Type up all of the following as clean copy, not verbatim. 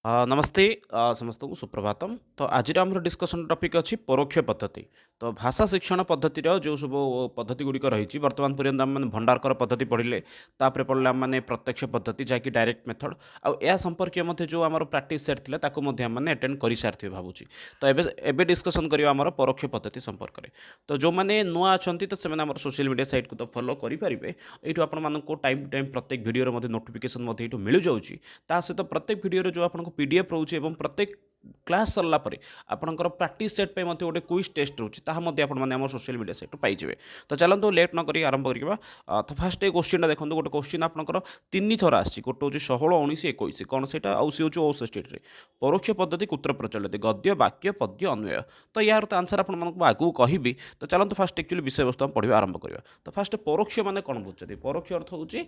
नमस्ते समस्त को सुप्रभातम। तो आज आम डिस्कसन टपिक अच्छी परोक्ष पद्धति। तो भाषा शिक्षण पद्धति जो सब पद्धति गुड़िक रही बर्तमान पर्यंत आम मैंने भंडारकर पद्धति पढ़ले पढ़ले आम मैंने प्रत्यक्ष पद्धति जहाँकि डायरेक्ट मेथड आ संपर्क मध्य जो आम प्राक्ट सेट थी मैंने अटेंड कर सारी भावुँ। तो एबे डिस्कसन करवा आम परोक्ष पद्धति संपर्क में। तो जो मैंने नुआ अच्छा तो से सोशल मीडिया साइट को तो फॉलो करेंगे। ये आपण टाइम टाइम प्रत्येक वीडियो नोटिफिकेशन मिल जाऊँगी। सहित प्रत्येक वीडियो जो आपको पीडीएफ रोचे और प्रत्येक क्लास सरला परे आपणकर प्रैक्टिस सेट पे मते गोटे क्विज टेस्ट रोचे ताहा मध्य आपण माने हमर सोशल मीडिया सेट पाइजिबे। तो चलंतु लेट न करी आरंभ करिबा। तो फास्ट ए क्वेश्चन देखंतु गोटे क्वेश्चन आपणकर तीन थर आछि। गोटे होची 16 19 21 कोन सेटा आउ सी होची 64 रे परोक्ष पद्धति कुत्र प्रचलित गद्य वाक्य पद्य अन्वय। तो यार तो आंसर आपण मानक आगु कहिबी। तो चलंतु फास्ट एक्चुअली विषय वस्तु हम पढिबा आरंभ करिबा। तो फास्ट परोक्ष माने कोन बुझछथि? परोक्ष अर्थ होची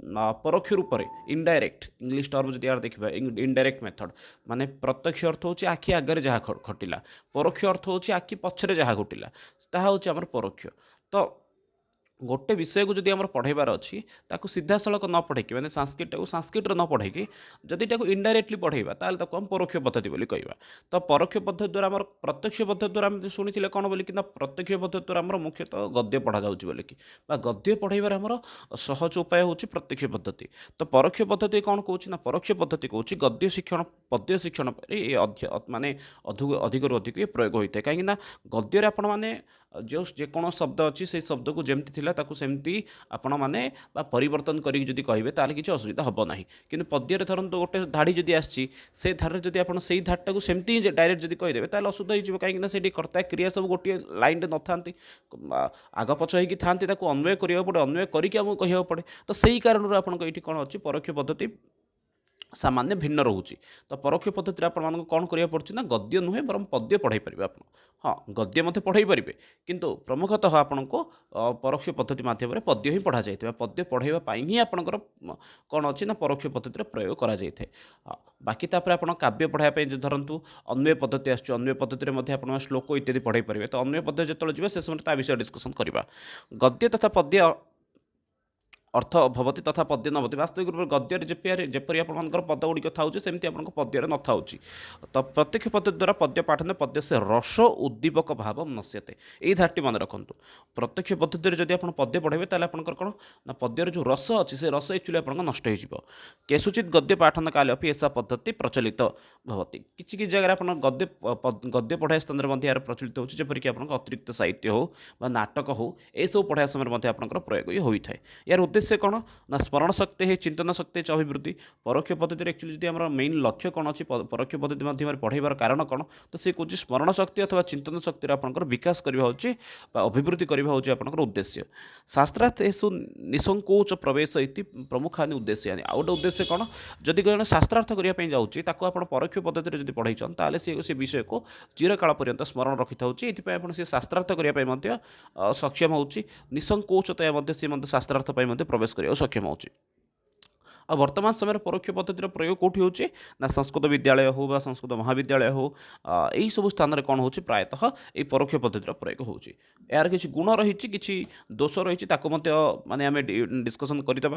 परोक्ष रूप से इनडायरेक्ट इंग्लिश टर्म जदि यार देखिबा इनडायरेक्ट मेथड माने प्रत्यक्ष अर्थ होची आखि आगे जहाँ घटिला। परोक्ष अर्थ होची आखि पछरे जहाँ घटिला ताहा होची हमर परोक्ष। तो गोटे विषय को जदि आम पढ़ाइबार अच्छी ताकू सीधा सड़क न पढ़े मैंने संस्कृत को संस्कृत न पढ़े जदि इनडायरेक्टली पढ़ाइबा ताल ताकू हम परोक्ष पद्धति बोली कहबा। तो परोक्ष पद्धति द्वारा आम प्रत्यक्ष पद्धति द्वारा आम शुणी कौन बोली कि प्रत्यक्ष पद्धति द्वारा आम मुख्यतः गद्य पढ़ा जाऊँगी बोली कि गद्य पढ़ाइबार आमर सहज उपाय होची प्रत्यक्ष पद्धति। तो परोक्ष पद्धति कौन कौच ना परोक्ष पद्धति कौच गद्य शिक्षण पद्य शिक्षण माने अधिक अधिक ये प्रयोग होता है कहीं गद्य आपण मैंने जो जेकोन शब्द अच्छी से शब्द को जमती थिला ताकू सेमती आपण माने परिवर्तन करी जदि कहिबे ताले किछि असुविधा हबो नाही। किंतु पद्य धरंतु गोटे धाड़ी जदि आछि से धारे जदि आपण सेही धाड़टा को सेमती डायरेक्ट जदि कहिदेबे ताले असुविधा हो जिवो काहेकि सेठी कर्ता क्रिया सब गोटे लाइन न थांती आग पछ होइकी थांती ताकू अन्वय करिया पड़े अन्वय करिक हमहु कहिया पड़े। तो सेही कारणରୁ आपनको एठी कोन अछि परोक्ष पद्धति सामान्य भिन्न रोचे। तो परोक्ष पद्धति आपको कौन करा पड़े ना गद्य नुहे बर पद्य पढ़ाई पारे आप। हाँ गद्य मत पढ़ाई पारे किंतु प्रमुखतः आपन को परोक्ष पद्धति मध्यम पद्य ही पढ़ा जाए पद्य पढ़ाई ही आपंकर कौन अच्छी ना परोक्ष पद्धति प्रयोग करा जाए। बाकी तापर आप काव्य पढ़ाई जो धरतु अन्वय पद्धति आस अन्वय पद्धति में श्लोक इत्यादि पढ़ाई पारे। तो अन्वय पद्धति जो जी से समय विषय डिस्कसन करवा। गद्य तथा पद्य अर्थ भवती तथा पद्य नवती वास्तविक रूप से गद्य जपरी आपर पद गुड़िक था सेमती आप पद्य न था। तो प्रत्यक्ष पद्धति द्वारा पद्य पाठन पद्य से रस उद्दीपक भाव नश्यते यही धारटी मन रखु। प्रत्यक्ष पद्धति जब आप पद्य पढ़े ताल आपंकर कौन ना पद्यर जो रस अच्छी से रस एक्चुअली आप नष्ट हो केशुचित गद्य पाठन काले अभी ऐसा पद्धति प्रचलित भवती किसी जगह आप गद्य पढ़ाई स्थान में यार प्रचलित होपरिक आप अतिरिक्त साहित्य हो नाटक हो यह सब पढ़ाई समय आप प्रयोग होता है। यार उद्देश्य कौन ना स्मरण शक्ति है चिंतन शक्ति अभिवृद्धि। परोक्ष पद्धति एक्चुअली जी आम मेन लक्ष्य कौन अच्छी परोक्ष पद्धति माध्यम पढ़ाइबार कारण कौन तो सी कौन स्मरण शक्ति अथवा चिंतन शक्ति आपंकर विकास करवा अभिवृद्धि करवा आपंकर उद्देश्य। शास्त्रार्थ एसु निसंकोच प्रवेश इति प्रमुखानि उद्देश्य आ गोटे उद्देश्य कौन जदि जन शास्त्रार्थ करने जाऊँगी आप परोक्ष पद्धति जब पढ़ाई ताले से विषय को चिरकाल पर्यंत स्मरण रखी था ये शास्त्रार्थ करने सक्षम हो निसंकोचतया सी शास्त्रार्थ प्रवेश करने सक्षम हो। आ वर्तमान समय परोक्ष पद्धतिर प्रयोग कौटी होचे ना संस्कृत विद्यालय हो बा संस्कृत महाविद्यालय हो यही सब स्थान में कौन हो प्रायतः ये परोक्ष पद्धतिर प्रयोग होची। यार किसी गुण रही किसी दोष रही माने आम डिस्कसन करदे।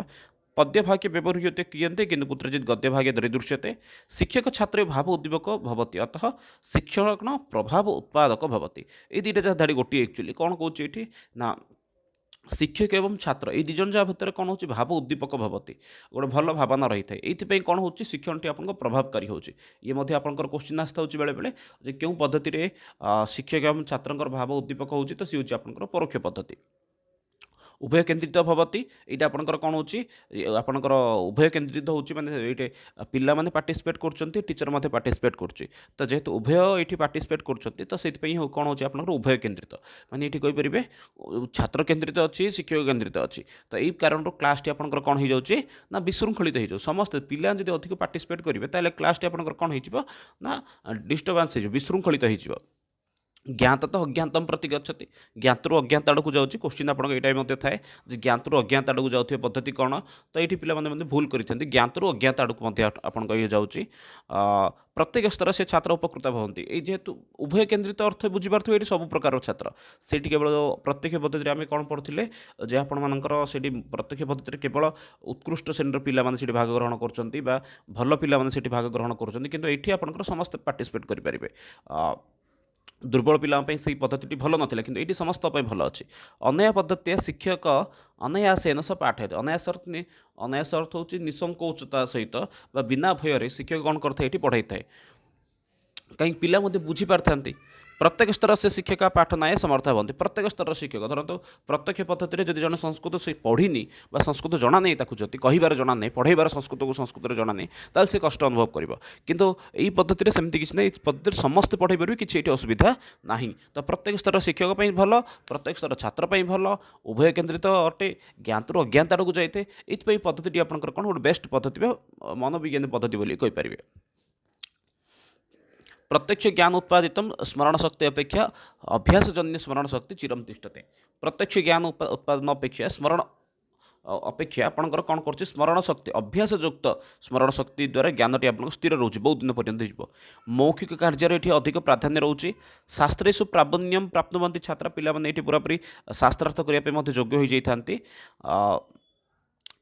पद्य भाग्य व्यवहृत क्रियन्ते किंतु कुत्रचित् गद्य भाग्य दरीदृश्यते। शिक्षक छात्र भाव उद्दीपक भवति अतः शिक्षण प्रभाव उत्पादक भवति। ये दुईटा जहाँ धाड़ी गोटे एक्चुअली कौन कौच ये ना शिक्षक एवं छात्र ये दिजन जहाँ भितर कौन हो भाव उद्दीपक भवती गोटे भल भावना रही है। ये कौन हो शिक्षण टी आपको प्रभावकारी हो आपंकर क्वेश्चन आस्था बेले बेले जे क्यों पद्धति शिक्षक एवं छात्र भाव उद्दीपक हो तो सी हूँ आपंकर परोक्ष पद्धति। उभय केन्द्रित भवती यहाँ आपंकर कौन होकर उभय केन्द्रित होची माने ये पिला माने पार्टिसिपेट कर टीचर मध्य पार्टिसिपेट कर। तो जेहेतु उभय ये पार्टिसिपेट कर तो से कौन हो आपंकर उभय केन्द्रित माने ये कहींपर छात्र केन्द्रित अच्छी शिक्षक केन्द्रित अच्छी। तो यही कारण क्लास टी आपंकर कौन हो जाऊँगी ना विशृंखलित हो समस्त पिला जब अधिक पार्टिसिपेट करेंगे ताले क्लास टी आपंकर कौन हो डिस्टर्बांस हो विशृंखलित हो। ज्ञात तो अज्ञातम प्रति गच्छति ज्ञातरू अज्ञात आड़क जाऊँगी क्वेश्चन आपको यहाँ थाए ज्ञातरू अज्ञात आड़क जाऊँ पद्धति कौन तो ये पे भूल करते ज्ञातरू अज्ञात आड़क आपन ये जाऊँगी प्रत्येक स्तर से छात्र उपकृत होती ये जेहेतु उभय केन्द्रित अर्थ बुझीपार ये सब प्रकार छात्र से केवल प्रत्यक्ष पद्धति आम कौन पढ़ुले जे आपर से प्रत्यक्ष पद्धति केवल उत्कृष्ट श्रेणी पिला भाग ग्रहण कर भल पिला भाग ग्रहण कर समस्त पार्टिसिपेट करेंगे दुर्बल पिलांपाई से पद्धति भल नाला कि ये समस्त भल अच्छी अनया पद्धति शिक्षक अनायासेन स पाठयते अनायास अर्थ हूँ निसंकोचता सहित बिना भय शिक्षक कौन करता है पढ़ाई थाए कहीं पिला बुझी पारि प्रत्येक स्तर से शिक्षक पाठ ना समर्थ होती प्रत्येक स्तर शिक्षक धरतु प्रत्यक्ष पद्धति जब जन संस्कृत से पढ़ी संस्कृत जना नहीं जब कहार जना नहीं पढ़ाइबार संस्कृत को संस्कृत जना नहीं ताल से कष्ट अनुभव कर किंतु यही पद्धति सेमती किसी ना पद्धति समस्ते पढ़े पारे कि असुविधा ना तो प्रत्येक स्तर शिक्षक भल प्रत्येक स्तर छात्र भल उभय केन्द्रित अटे ज्ञातरू अज्ञात आड़क जाए ये पद्धति आपंकर कौन गोटे बेस्ट पद्धति मनोविज्ञान पद्धति बोली कहींपारे प्रत्यक्ष ज्ञान उत्पादित स्मरण शक्ति अपेक्षा अभ्यासजन्य स्मरण शक्ति चिरम तिष्ठते प्रत्यक्ष ज्ञान उत्पादन अपेक्षा स्मरण अपेक्षा आपंकर कौन कर स्मरण शक्ति अभ्यासयुक्त स्मरण शक्ति द्वारा ज्ञानटी आप स्थिर रोचे बहुत दिन पर्यंत हो मौखिक कार्य ये अधिक प्राधान्य रोचे शास्त्रेषु प्रावीण्यम प्राप्नुवंती छात्र पिलाने ये पूरापूरी शास्त्रार्थ करने योग्य हो जाती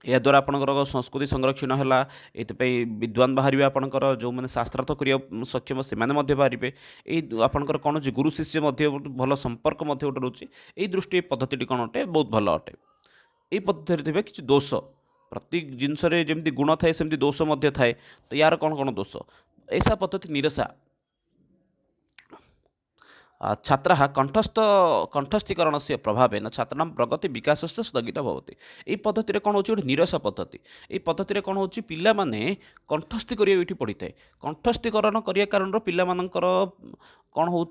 याद्वारा आपंकर संस्कृति संरक्षण है ये विद्वान बाहर आपंकर जो मैंने शास्त्रार्थ करने सक्षम से बाहर ये आपंकर कौन गुरु शिष्य भल संपर्क गोटे रोचे यही दृष्टि पद्धति कौन अटे बहुत भल अटे ये पद्धति किसी दोष प्रत्येक जिनस जमी गुण थाए सेमती दोष थाए तो यार कौन कौन दोष ऐसा पद्धति निरसा छात्र कंठस्थीकरण से प्रभाव छात्र प्रगति विकास स्थगित होती ये पद्धति कौन हो निरसा पद्धति ये पद्धति कौन हो पिला माने कंठस्थी करिए पड़ी था कंठस्थीकरण करने कारण पिलामानकर कौन हो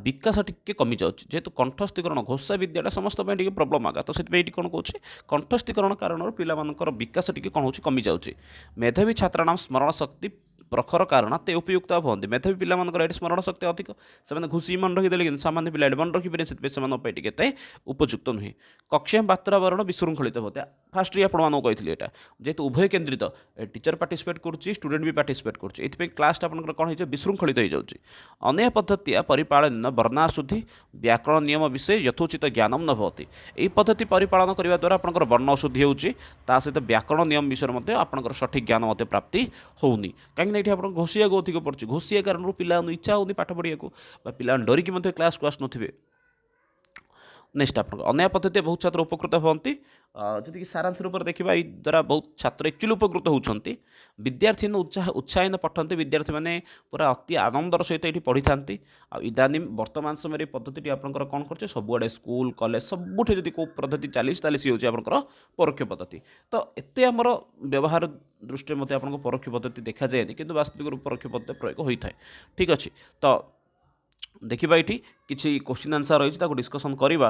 विकास टिके कमी जाऊँगी जेहेतु कंठस्थीकरण घोषा विद्याटा समस्त प्रोब्लेम आगा तो ये कौन कौन कंठस्थीकरण कारण पिलामानकर विकास टिके कौन हो कमी जाऊँगी मेधावी छात्राणाम स्मरण शक्ति प्रखर कारण ते उपयुक्त होती मेधावी पिलामानकर स्मरण शक्ति अधिक से घुषी मन रखिदेले कि सामान्य पिला मन रखिपारे से उपयुक्त नुहे कक्षा वातावरण विशृंखलित होते फास्ट आपको कही यहाँ जेहेतु उभय केन्द्रित टीचर पार्टिसिपेट करुच्ची स्टूडेंट भी पार्टिसिपेट करुच्ची क्लास आप कौन हो विशृंखलित हो जाऊँगी अनया पद्धति परिपालन वर्णाशुद्धि व्याकरण नियम विषय यथोचित ज्ञानम न होती यही पद्धति परिपालन करने द्वारा आपंकर वर्ण अशुद्धि होती सहित व्याकरण नियम विषय आपंकर सठिक ज्ञान प्राप्ति होनी कहीं ये आप घोषिया को अधिक पड़े घोषिया कारण पिला इच्छा होनी पाठ पढ़िया को पिला डरिकी क्लास को आसुवे नेक्स्ट आप अनया पद्धति बहुत छात्र उपकृत होती जी सारांश रूप से देखा द्वारा बहुत छात्र एक्चुअली उपकृत होती विद्यार्थी उत्साहन पढ़ते विद्यार्थी मैंने पूरा अति आनंदर सहित ये पढ़ी था इदानी वर्तमान समय पद्धति आपंकर कौन कर सबुआड़े स्कूल कॉलेज सबुठे जब कौ पद्धति चली सी हूँ आपंकर परोक्ष पद्धति तो एत आमर व्यवहार दृष्टि मत आप परोक्ष पद्धति देखा जाए कि वास्तविक परोक्ष पद्धति प्रयोग होता है ठीक अच्छे तो देखा ये किसी क्वेश्चन आंसर रही डिस्कसन करवा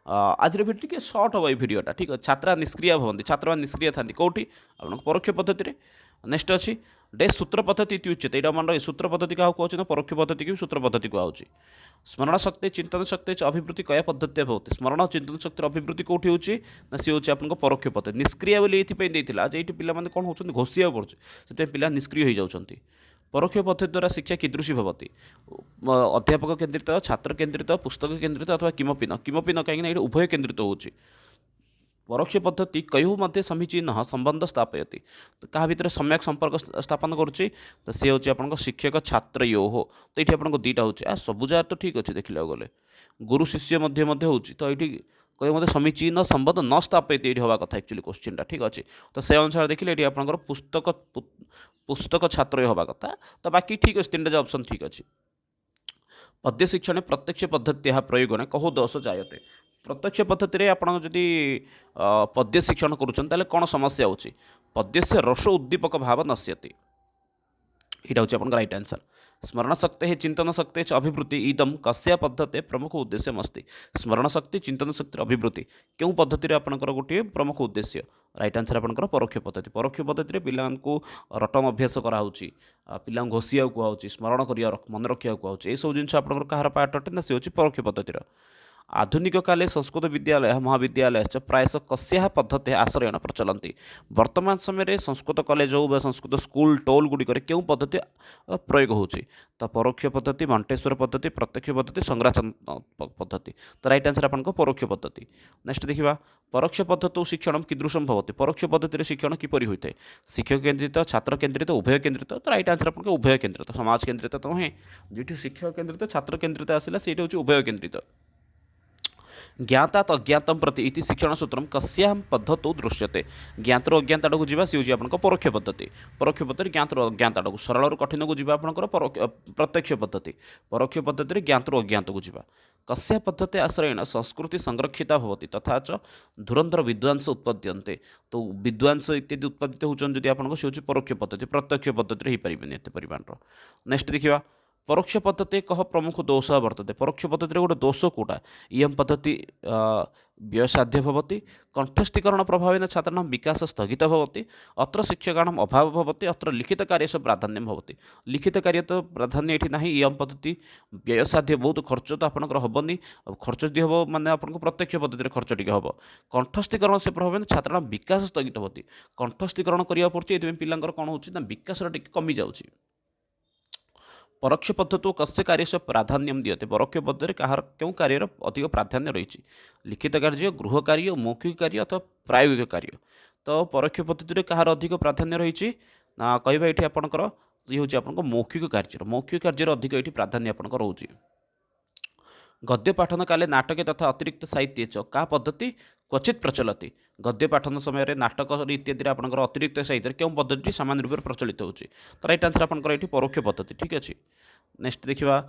आज भिडियो सर्ट हम ये भिडियोटा ठीक है छात्रा निष्क्रिय होती छात्र निष्क्रिय था कौटी आप परोक्ष पद्धति नेक्स्ट अच्छी डे सूत्र पद्धति उच्यते यहाँ मन सूत्र पद्धति क्या कहते परोक्ष पद्धति की सूत्र पद्धति कहूँ स्मरण शक्ति चिंतन शक्ति अभिवृद्धि क्या पद्धति होती स्मरण चिंतन शक्ति अभिवृद्धि कौटी होची ना सी हूँ आपको परोक्ष पद्धति निष्क्रिय बोली ये ये पे कौन हो घोषिया पड़े से पिला निष्क्रिय हो जाती परोक्ष पद्धति द्वारा शिक्षा कीदृशी भवती अध्यापक केन्द्रित छात्र केन्द्रित पुस्तक केन्द्रित अथवा किमपि न कहीं उभय केन्द्रित होची परोक्ष पद्धति कयु मध्य समीचीन संबंध स्थापयति तो क्या भितर सम्यक संपर्क स्थापन करुच्ची तो सी हूँ आप शिक्षक छात्र हो तो ये आपको दुईटा हो सबू जगह तो ठीक अच्छे देखा गले गुरु शिष्य हो तो ये कहीं मतलब समीचीन संबंध न स्थापित ये हवा कथा एक्चुअली क्वेश्चनटा ठीक अच्छे तो से अनुसार देखिए ये आपंकर पुस्तक छात्र हवा कथा तो बाकी ठीक अच्छे तीन ऑप्शन ठीक अच्छे पद्य शिक्षण प्रत्यक्ष पद्धति प्रयोग कहो दोष जायते प्रत्यक्ष पद्धति आपड़ी पद्य शिक्षण करुँच कौन समस्या हो पद्य से रस उद्दीपक भाव नश्यति এটা হচ্ছে আপনার রাইট आंसर। स्मरण शक्ति चिंतन शक्ति च अभिवृद्धि इदम कस्या पद्धति प्रमुख उद्देश्य अस्ति। स्मरण शक्ति चिंतन शक्ति अभिवृद्धि क्यों पद्धति आपंकर गोटे प्रमुख उद्देश्य राइट आंसर आपंकर परोक्ष पद्धति। परोक्ष पद्धति पिला रटन अभ्यास कराऊँगी पिला घोषिया कहुच्छी स्मरण करिया मन रखा कहुच्छी यह सब जिन आपंकर कहार पार्ट अटे ना सी हूँ परोक्ष पद्धतिर। आधुनिक काले संस्कृत विद्यालय महाविद्यालय प्रायश कस्या पद्धति आश्रयण प्रचलती। वर्तमान समय संस्कृत कॉलेज हो संस्कृत स्कूल टोल गुड़िक क्यों पद्धति प्रयोग होची। तो परोक्ष पद्धति मंटेश्वर पद्धति प्रत्यक्ष पद्धति संग्राचन पद्धति। तो राइट आंसर आपन परोक्ष पद्धति। नेक्स्ट देखा परोक्ष पद्धति शिक्षण कीदृशम भवति। परोक्ष पद्धति शिक्षण किपरि होता है शिक्षक केन्द्रित छात्र केन्द्रित उभय केन्द्रित। तो राइट आंसर आपन उभय केन्द्रित समाज केन्द्रित तो नुहे जी शिक्षक केन्द्रित छात्र केन्द्रित आसला से उभय केन्द्रित। ज्ञाता अज्ञातम प्रति इति शिक्षण सूत्रम कस्याम पद्धतौ दृश्यते। ज्ञातर अज्ञात आड़क जावा सी हूँ आपन परोक्ष पद्धति। परोक्ष पद्धति ज्ञातर अज्ञात आड़क सरल कठिन को जावा आपनकर प्रत्यक्ष पद्धति। परोक्ष पद्धति ज्ञातर अज्ञात को जावा। कस्या पद्धति आश्रयण संस्कृति संरक्षिता भवति तथा च धुरंधर विद्वांस उत्पद्यन्ते। तो विद्वांस इत्यादि उत्पादित होचन जदि आपन से हूँ परोक्ष पद्धति प्रत्यक्ष पद्धति हो पारे एत परिमाण। नेक्स्ट देखा परोक्ष पद्धति कह प्रमुख दोष वर्तते। परोक्ष पद्धति गोटे दोष कौटा इयम पद्धति व्ययसाध्य भवति कंठस्थीकरण प्रभाव छात्राणां विकास स्थगित भवति अत्र शिक्षकाणाम् अभाव भवति अत्र लिखित कार्यस्य प्राधान्यं भवति। लिखित कार्य तो प्राधान्य ये ना इयम पद्धति व्ययसाध्य बहुत खर्च तो आपंकर हेनी खर्च जदि हम माने आपको प्रत्यक्ष पद्धति खर्च टी हम कंठस्थीकरण से प्रभाव छात्राणां विकास स्थगित होती। कंठस्थीकरण करा पड़े ये पिलांकर कौन होना विकास टी कमी जाऊँगी। परोक्ष पद्धति कस्य कार्य से प्राधान्यम दियते। परोक्ष पद्धति कहार क्यों कार्य अधिक प्राधान्य रही लिखित कार्य गृह कार्य मौखिक कार्य अथवा प्रायोगिक कार्य। तो परोक्ष पद्धति कहार अधिक प्राधान्य रही ना कहवा ये आपंकर ये हूँ आप मौखिक कार्य अधिक ये प्राधान्य आपंकर रोचे। गद्य पाठन काले नाटक तथा अतिरिक्त साहित्य च का पद्धति क्वचित प्रचलती। गद्य पाठन समय नाटक इत्यादि आपंकर अतिरिक्त साहित्य क्यों पद्धति सामान्य रूप से प्रचलित होची। तो राइट आंसर आपंकर ये परोक्ष पद्धति ठीक अच्छे। नेक्स्ट देखा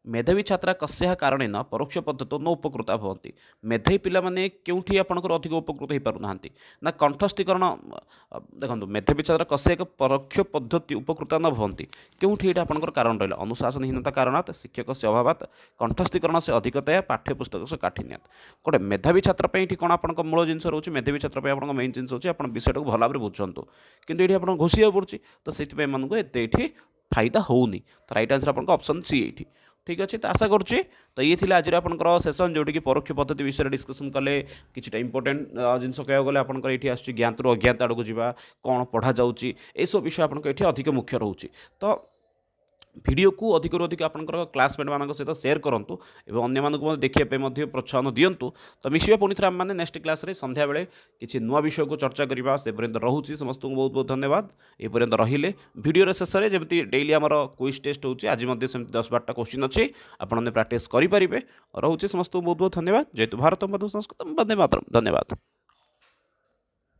मेधावी छात्रा कस्या कारणेन परोक्ष पद्धति न उपकृता भवन्ति। मेधावी पिला माने क्योंठी आपंकर अधिक उपकृत हो पारु नाहांती ना कंठस्थीकरण देखो मेधावी छात्रा कस्या एक परोक्ष पद्धति उपकृता न भवन्ति क्योंठी ये आपंकर कारण रहा अनुशासनहीनता कारणात् शिक्षक से अभावात् कंठस्थीकरण से अधिकतया पाठ्यपुस्तक से काठिन्यात्। गोटे मेधावी छात्र पे कौन आप मूल जिन रोचे मेधावी छात्र आप मेन जिन होची आप विषय को भल भाव बुझंतु किंतु ये आप घोषिया पड़ुची तो से फायदा होनी। तो राइट आंसर आपन ऑप्शन सी ये ठीक अच्छे। तो आशा करुच्ची तो ये थी आज आपंकर सेसन जोटि परोक्ष पद्धति विषय डिस्कसन कले कि इंपोर्टेंट जिनस कह गले आपंकर ये आस ज्ञात अज्ञात आड़क जा कौन पढ़ा जाऊँगी ये सब विषय आपंकर ये अधिक मुख्य रोचे। तो वीडियो को अधिक अधिक आपंकर क्लासमेट मान सहित सेयार करूँ और अन्य देखिए प्रोत्साहन दिंतु। तो मिसिया पुणी थे आम नेक्स्ट क्लास संध्या बेले किसी नुआ विषय को चर्चा करवा से पर्यंत रोचे समस्त को बहुत बहुत धन्यवाद। ये पर्यंत रहिले वीडियो शेष में जमी डेली आमर क्विज टेस्ट होची आज 10-12टा क्वेश्चन अच्छी आपने प्रैक्टिस करेंगे। रोचे समस्त को बहुत बहुत धन्यवाद। जेहेतु भारत मधु संस्कृत वंदे मातरम धन्यवाद।